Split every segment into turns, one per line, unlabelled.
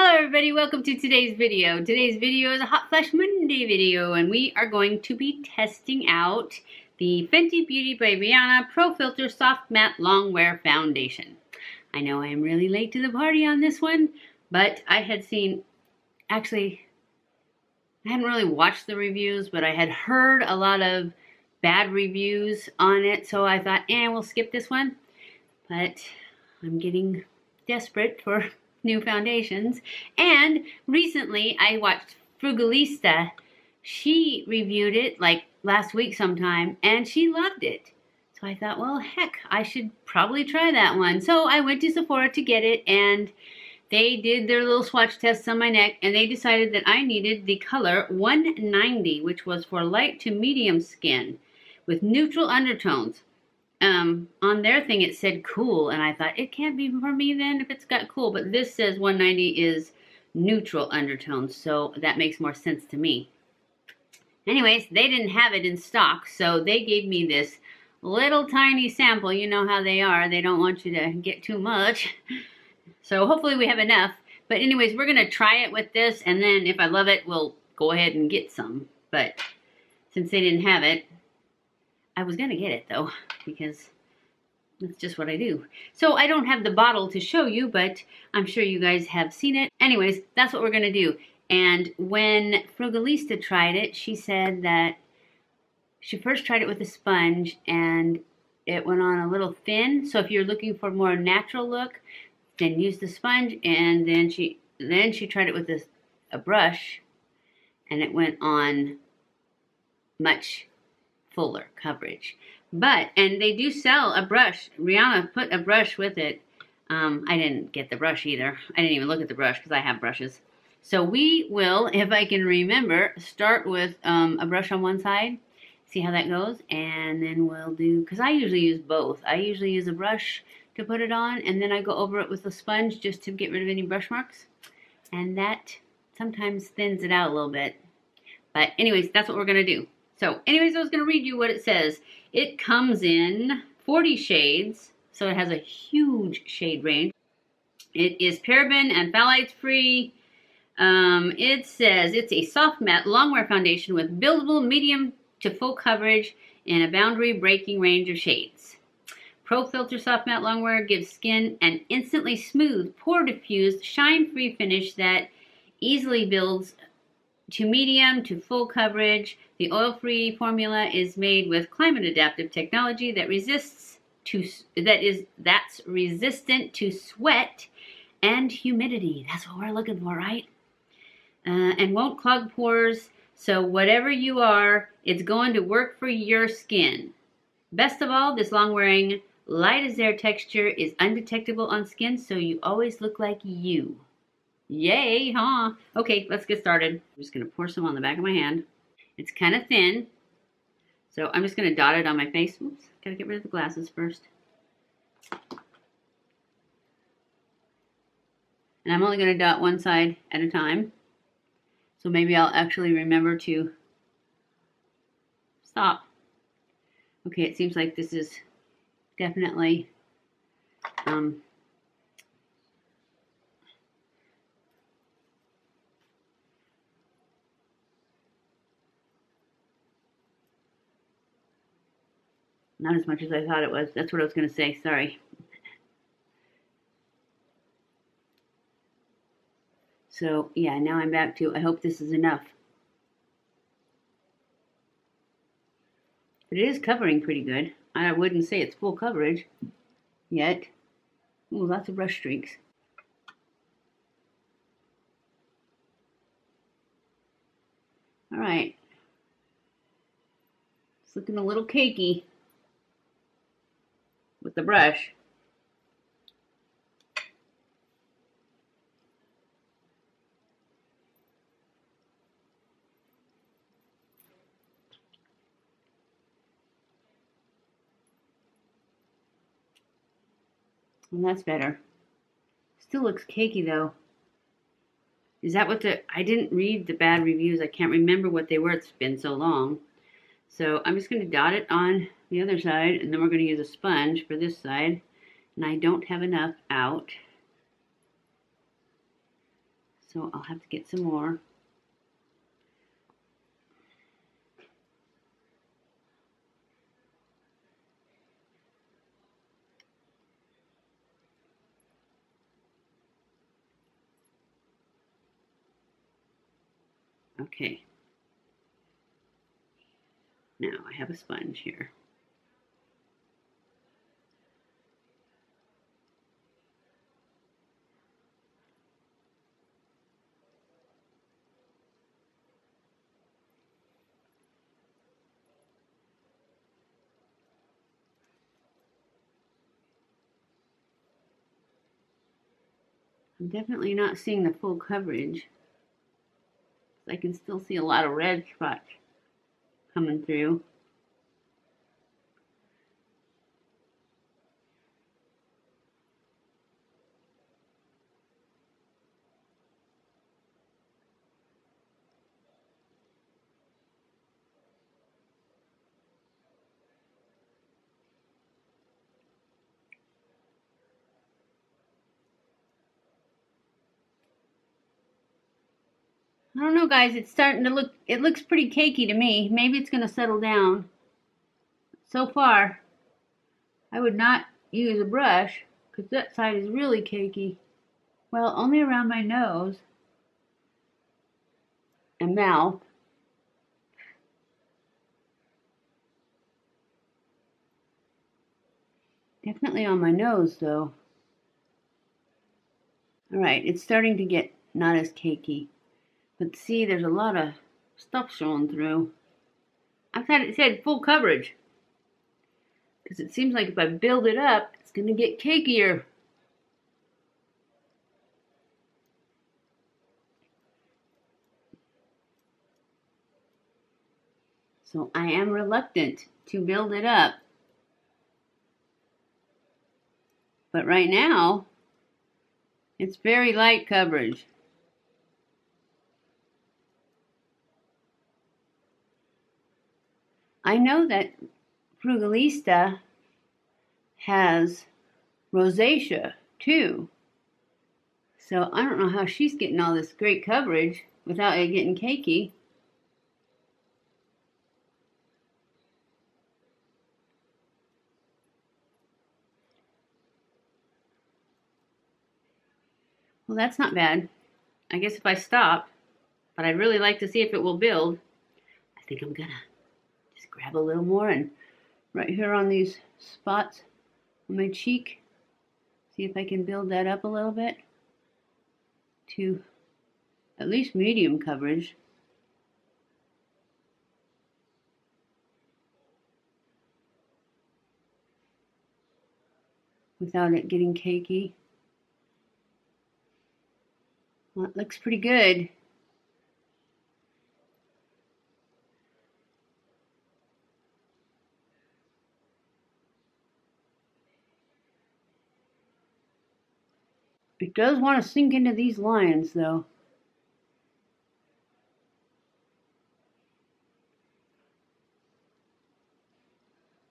Hello everybody, welcome to today's video. Today's video is a Hot Flash Monday video and we are going to be testing out the Fenty Beauty by Rihanna Pro Filt'r Soft Matte Longwear Foundation. I know I am really late to the party on this one, but I had seen, actually, I hadn't really watched the reviews, but I had heard a lot of bad reviews on it, so I thought, we'll skip this one. But I'm getting desperate for new foundations, and recently I watched Frugalista. She reviewed it like last week sometime and she loved it, so I thought, well, heck, I should probably try that one. So I went to Sephora to get it, and they did their little swatch tests on my neck, and they decided that I needed the color 190, which was for light to medium skin with neutral undertones. On their thing it said cool, and I thought, it can't be for me then if it's got cool, but this says 190 is neutral undertones, so that makes more sense to me. Anyways, they didn't have it in stock, so they gave me this little tiny sample. You know how they are, they don't want you to get too much, so hopefully we have enough. But anyways, we're gonna try it with this, and then if I love it, we'll go ahead and get some. But since they didn't have it, I was gonna get it though, because that's just what I do. So I don't have the bottle to show you, but I'm sure you guys have seen it. Anyways, that's what we're gonna do. And when Frugalista tried it, she said that she first tried it with a sponge and it went on a little thin. So if you're looking for a more natural look, then use the sponge. And then she tried it with a brush, and it went on much fuller coverage. And they do sell a brush. Rihanna put a brush with it. I didn't get the brush either. I didn't even look at the brush because I have brushes. So we will, if I can remember, start with a brush on one side, see how that goes, and then we'll do, because I usually use both. I usually use a brush to put it on, and then I go over it with a sponge just to get rid of any brush marks, and that sometimes thins it out a little bit. But anyways, that's what we're going to do. So anyways, I was going to read you what it says. It comes in 40 shades, so it has a huge shade range. It is paraben and phthalates free. It says it's a soft matte longwear foundation with buildable medium to full coverage in a boundary breaking range of shades. Pro Filt'r Soft Matte Longwear gives skin an instantly smooth, pore diffused, shine free finish that easily builds to medium to full coverage. The oil-free formula is made with climate-adaptive technology that that's resistant to sweat and humidity. That's what we're looking for, right? And won't clog pores. So whatever you are, it's going to work for your skin. Best of all, this long-wearing, light-as-air texture is undetectable on skin, so you always look like you. Yay, huh? Okay, let's get started. I'm just going to pour some on the back of my hand. It's kind of thin, so I'm just going to dot it on my face. Oops, got to get rid of the glasses first. And I'm only going to dot one side at a time, so maybe I'll actually remember to stop. Okay, it seems like this is definitely not as much as I thought it was. That's what I was going to say. Sorry. So, yeah, now I'm back to, I hope this is enough. But it is covering pretty good. I wouldn't say it's full coverage yet. Ooh, lots of brush streaks. All right. It's looking a little cakey with the brush. And that's better. Still looks cakey though. Is that what I didn't read the bad reviews. I can't remember what they were. It's been so long. So I'm just going to dot it on the other side, and then we're going to use a sponge for this side. And I don't have enough out. So I'll have to get some more. Okay. Now I have a sponge here. I'm definitely not seeing the full coverage. I can still see a lot of red spots coming through. I don't know, guys, it's starting to look, it looks pretty cakey to me. Maybe it's going to settle down. So far, I would not use a brush because that side is really cakey. Well, only around my nose and mouth. Definitely on my nose, though. Alright, it's starting to get not as cakey. But see, there's a lot of stuff showing through. I thought it said full coverage. Because it seems like if I build it up, it's going to get cakier. So I am reluctant to build it up. But right now, it's very light coverage. I know that Frugalista has rosacea too. So I don't know how she's getting all this great coverage without it getting cakey. Well, that's not bad. I guess if I stop, but I'd really like to see if it will build. I think I'm gonna just grab a little more and right here on these spots on my cheek, see if I can build that up a little bit to at least medium coverage. Without it getting cakey. Well, it looks pretty good. It does want to sink into these lines, though.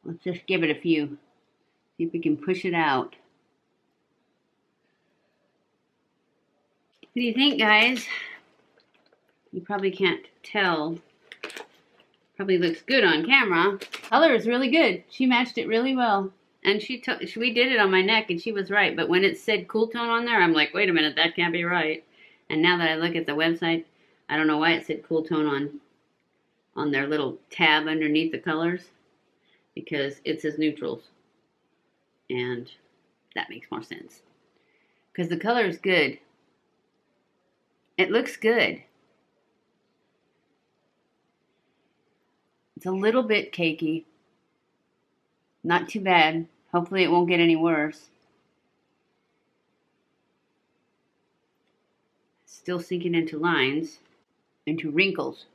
Let's just give it a few. See if we can push it out. What do you think, guys? You probably can't tell. Probably looks good on camera. Color is really good. She matched it really well. And we did it on my neck, and she was right. But when it said cool tone on there, I'm like, wait a minute, that can't be right. And now that I look at the website, I don't know why it said cool tone on their little tab underneath the colors. Because it says neutrals. And that makes more sense. Because the color is good. It looks good. It's a little bit cakey. Not too bad. Hopefully it won't get any worse. Still sinking into lines, into wrinkles.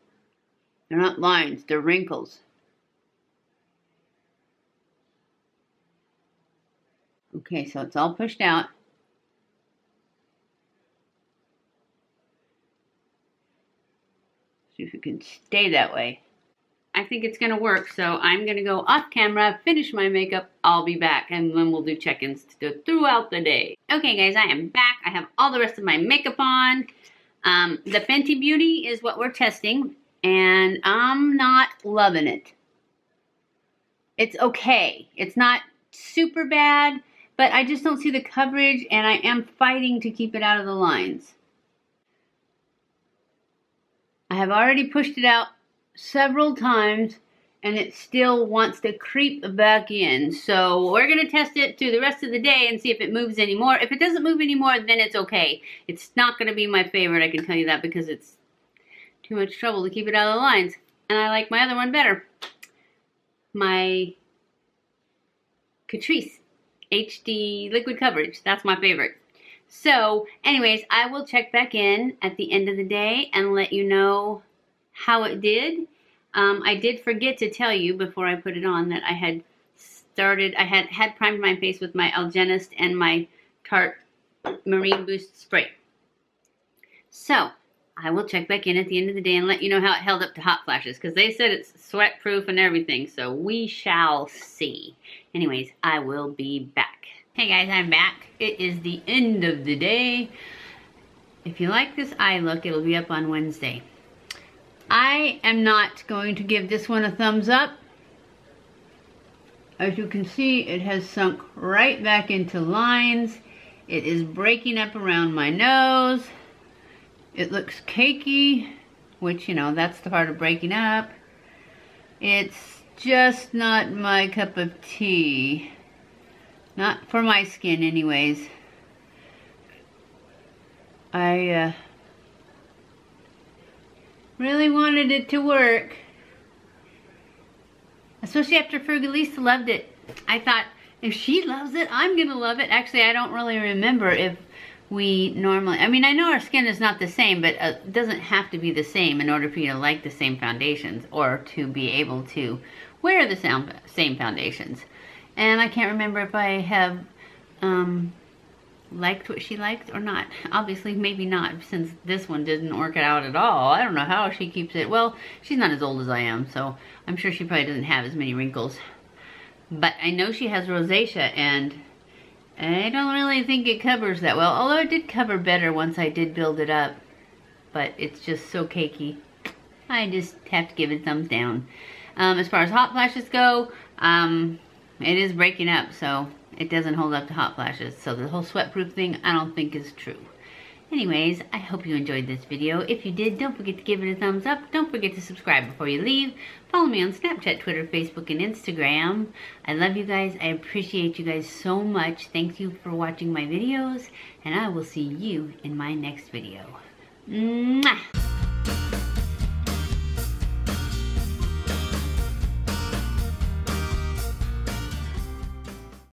They're not lines, they're wrinkles. Okay, so it's all pushed out. See if it can stay that way. I think it's going to work, so I'm going to go off camera, finish my makeup. I'll be back, and then we'll do check-ins throughout the day. Okay, guys, I am back. I have all the rest of my makeup on. The Fenty Beauty is what we're testing, and I'm not loving it. It's okay. It's not super bad, but I just don't see the coverage, and I am fighting to keep it out of the lines. I have already pushed it out several times, and it still wants to creep back in. So we're going to test it through the rest of the day and see if it moves anymore. If it doesn't move anymore, then it's okay. It's not going to be my favorite, I can tell you that, because it's too much trouble to keep it out of the lines. And I like my other one better. My Catrice HD liquid coverage. That's my favorite. So anyways, I will check back in at the end of the day and let you know how it did. I did forget to tell you before I put it on that I had primed my face with my Algenist and my Tarte Marine Boost spray. So I will check back in at the end of the day and let you know how it held up to hot flashes, because they said it's sweat proof and everything, so we shall see. Anyways, I will be back. Hey guys, I'm back. It is the end of the day. If you like this eye look, it'll be up on Wednesday. I am not going to give this one a thumbs up. As you can see, it has sunk right back into lines. It is breaking up around my nose. It looks cakey, which, you know, that's the part of breaking up. It's just not my cup of tea. Not for my skin anyways. I really wanted it to work. Especially after Fergalisa loved it. I thought, if she loves it, I'm gonna love it. Actually, I don't really remember if we normally, I mean, I know our skin is not the same, but it doesn't have to be the same in order for you to like the same foundations or to be able to wear the same foundations. And I can't remember if I have liked what she liked or not. Obviously, maybe not, since this one didn't work out at all. I don't know how she keeps it. Well, she's not as old as I am, so I'm sure she probably doesn't have as many wrinkles. But I know she has rosacea, and I don't really think it covers that well. Although it did cover better once I did build it up. But it's just so cakey. I just have to give it a thumbs down. As far as hot flashes go, it is breaking up, so it doesn't hold up to hot flashes. So the whole sweat proof thing, I don't think is true. Anyways, I hope you enjoyed this video. If you did, don't forget to give it a thumbs up. Don't forget to subscribe before you leave. Follow me on Snapchat, Twitter, Facebook, and Instagram. I love you guys. I appreciate you guys so much. Thank you for watching my videos, and I will see you in my next video. Mwah!